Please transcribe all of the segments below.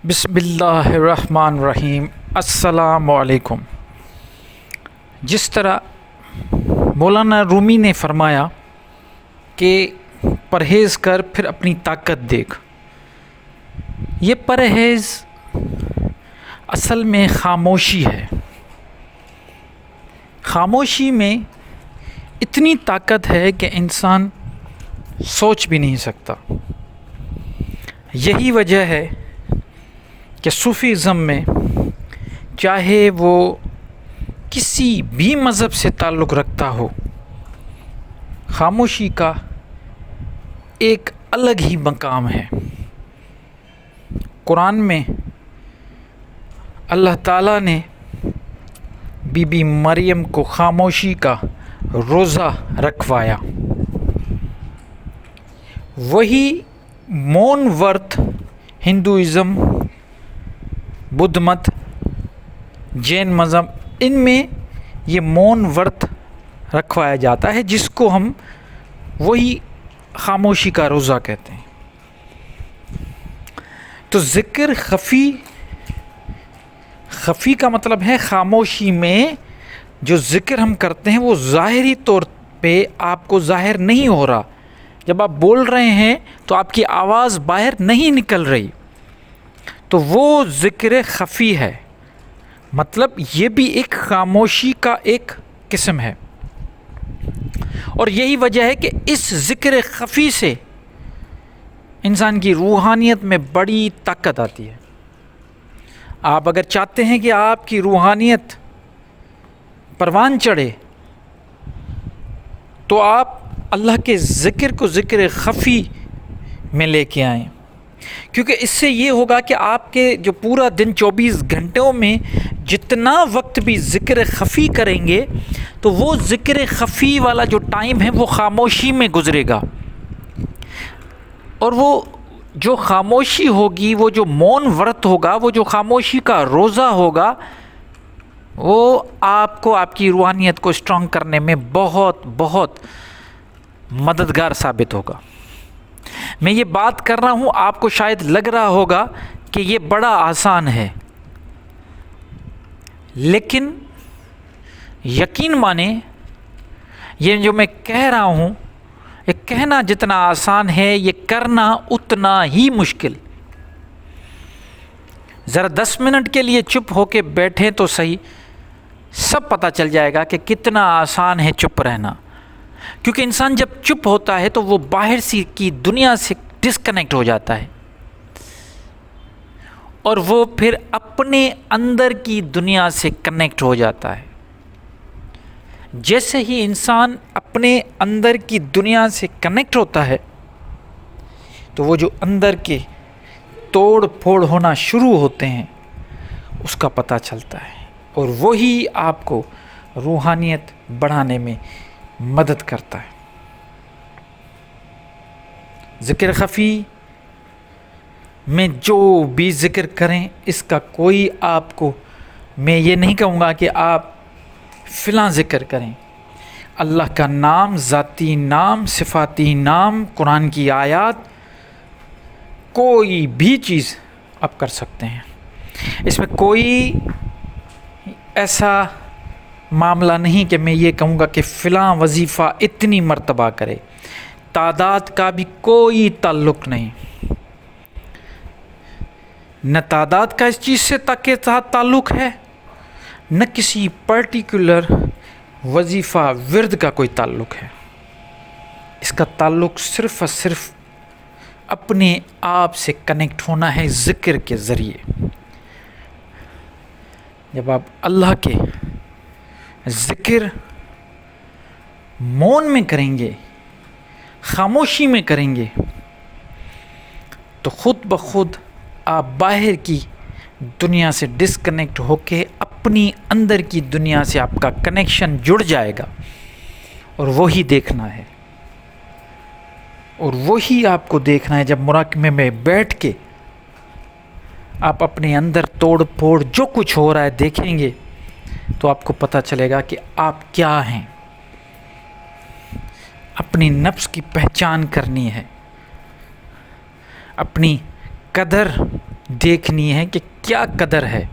بسم اللہ الرحمن الرحیم۔ السلام علیکم۔ جس طرح مولانا رومی نے فرمایا کہ پرہیز کر پھر اپنی طاقت دیکھ، یہ پرہیز اصل میں خاموشی ہے۔ خاموشی میں اتنی طاقت ہے کہ انسان سوچ بھی نہیں سکتا۔ یہی وجہ ہے کہ صوفیزم میں چاہے وہ کسی بھی مذہب سے تعلق رکھتا ہو، خاموشی کا ایک الگ ہی مقام ہے۔ قرآن میں اللہ تعالیٰ نے بی بی مریم کو خاموشی کا روزہ رکھوایا۔ وہی مون ورت ہندوازم، بدھ مت، جین مذہب، ان میں یہ مون ورت رکھوایا جاتا ہے، جس کو ہم وہی خاموشی کا روزہ کہتے ہیں۔ تو ذکر خفی کا مطلب ہے خاموشی میں جو ذکر ہم کرتے ہیں وہ ظاہری طور پہ آپ کو ظاہر نہیں ہو رہا۔ جب آپ بول رہے ہیں تو آپ کی آواز باہر نہیں نکل رہی، تو وہ ذکر خفی ہے۔ مطلب یہ بھی ایک خاموشی کا ایک قسم ہے، اور یہی وجہ ہے کہ اس ذکر خفی سے انسان کی روحانیت میں بڑی طاقت آتی ہے۔ آپ اگر چاہتے ہیں کہ آپ کی روحانیت پروان چڑھے تو آپ اللہ کے ذکر کو ذکر خفی میں لے کے آئیں، کیونکہ اس سے یہ ہوگا کہ آپ کے جو پورا دن 24 گھنٹوں میں جتنا وقت بھی ذکر خفی کریں گے تو وہ ذکر خفی والا جو ٹائم ہے وہ خاموشی میں گزرے گا، اور وہ جو خاموشی ہوگی، وہ جو مون ورت ہوگا، وہ جو خاموشی کا روزہ ہوگا، وہ آپ کو آپ کی روحانیت کو اسٹرانگ کرنے میں بہت بہت مددگار ثابت ہوگا۔ میں یہ بات کر رہا ہوں، آپ کو شاید لگ رہا ہوگا کہ یہ بڑا آسان ہے، لیکن یقین مانیں یہ جو میں کہہ رہا ہوں، یہ کہنا جتنا آسان ہے یہ کرنا اتنا ہی مشکل۔ ذرا 10 منٹ کے لیے چپ ہو کے بیٹھیں تو صحیح، سب پتہ چل جائے گا کہ کتنا آسان ہے چپ رہنا، کیونکہ انسان جب چپ ہوتا ہے تو وہ باہر کی دنیا سے ڈسکنیکٹ ہو جاتا ہے، اور وہ پھر اپنے اندر کی دنیا سے کنیکٹ ہو جاتا ہے۔ جیسے ہی انسان اپنے اندر کی دنیا سے کنیکٹ ہوتا ہے تو وہ جو اندر کے توڑ پھوڑ ہونا شروع ہوتے ہیں اس کا پتہ چلتا ہے، اور وہی آپ کو روحانیت بڑھانے میں مدد کرتا ہے۔ ذکر خفی میں جو بھی ذکر کریں، اس کا کوئی آپ کو، میں یہ نہیں کہوں گا کہ آپ فلاں ذکر کریں۔ اللہ کا نام، ذاتی نام، صفاتی نام، قرآن کی آیات، کوئی بھی چیز آپ کر سکتے ہیں۔ اس میں کوئی ایسا معاملہ نہیں کہ میں یہ کہوں گا کہ فلاں وظیفہ اتنی مرتبہ کرے۔ تعداد کا بھی کوئی تعلق نہیں، نہ تعداد کا اس چیز سے کے ساتھ تعلق ہے، نہ کسی پرٹیکولر وظیفہ ورد کا کوئی تعلق ہے۔ اس کا تعلق صرف اور صرف اپنے آپ سے کنیکٹ ہونا ہے ذکر کے ذریعے۔ جب آپ اللہ کے ذکر مون میں کریں گے، خاموشی میں کریں گے، تو خود بخود آپ باہر کی دنیا سے ڈسکنیکٹ ہو کے اپنی اندر کی دنیا سے آپ کا کنیکشن جڑ جائے گا، اور وہی دیکھنا ہے، اور وہی آپ کو دیکھنا ہے۔ جب مراقبے میں بیٹھ کے آپ اپنے اندر توڑ پھوڑ جو کچھ ہو رہا ہے دیکھیں گے تو آپ کو پتہ چلے گا کہ آپ کیا ہیں۔ اپنی نفس کی پہچان کرنی ہے، اپنی قدر دیکھنی ہے کہ کیا قدر ہے،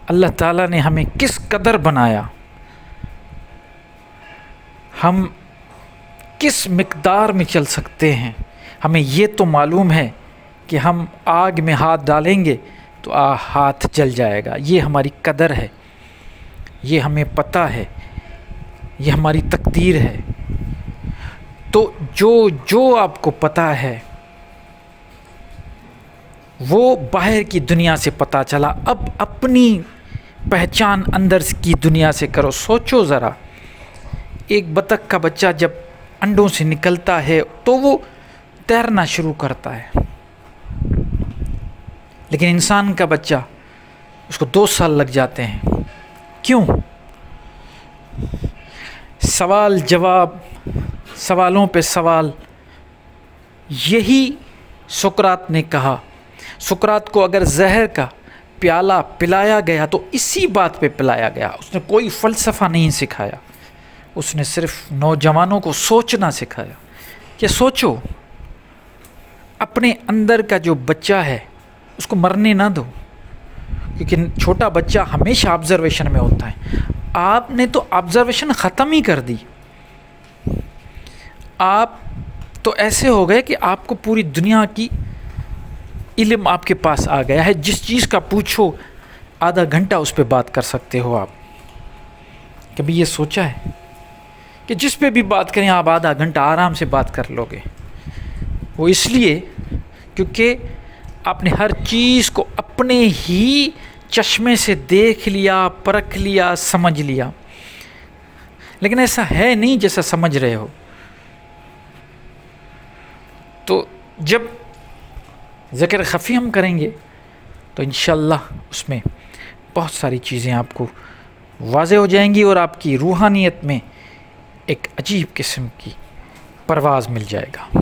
اللہ تعالیٰ نے ہمیں کس قدر بنایا، ہم کس مقدار میں چل سکتے ہیں۔ ہمیں یہ تو معلوم ہے کہ ہم آگ میں ہاتھ ڈالیں گے تو ہاتھ جل جائے گا، یہ ہماری قدر ہے، یہ ہمیں پتہ ہے، یہ ہماری تقدیر ہے۔ تو جو آپ کو پتہ ہے وہ باہر کی دنیا سے پتہ چلا، اب اپنی پہچان اندر کی دنیا سے کرو۔ سوچو ذرا، ایک بطخ کا بچہ جب انڈوں سے نکلتا ہے تو وہ تیرنا شروع کرتا ہے، لیکن انسان کا بچہ اس کو 2 سال لگ جاتے ہیں۔ کیوں؟ سوال جواب، سوالوں پہ سوال، یہی سقراط نے کہا۔ سقراط کو اگر زہر کا پیالہ پلایا گیا تو اسی بات پہ پلایا گیا، اس نے کوئی فلسفہ نہیں سکھایا، اس نے صرف نوجوانوں کو سوچنا سکھایا کہ سوچو، اپنے اندر کا جو بچہ ہے اس کو مرنے نہ دو، کیونکہ چھوٹا بچہ ہمیشہ آبزرویشن میں ہوتا ہے۔ آپ نے تو آبزرویشن ختم ہی کر دی، آپ تو ایسے ہو گئے کہ آپ کو پوری دنیا کی علم آپ کے پاس آ گیا ہے، جس چیز کا پوچھو آدھا گھنٹہ اس پہ بات کر سکتے ہو۔ آپ کبھی یہ سوچا ہے کہ جس پہ بھی بات کریں آپ آدھا گھنٹہ آرام سے بات کر لو گے؟ وہ اس لیے کیونکہ آپ نے ہر چیز کو اپنے ہی چشمے سے دیکھ لیا، پرکھ لیا، سمجھ لیا، لیکن ایسا ہے نہیں جیسا سمجھ رہے ہو۔ تو جب ذکر خفی ہم کریں گے تو انشاءاللہ اس میں بہت ساری چیزیں آپ کو واضح ہو جائیں گی اور آپ کی روحانیت میں ایک عجیب قسم کی پرواز مل جائے گا۔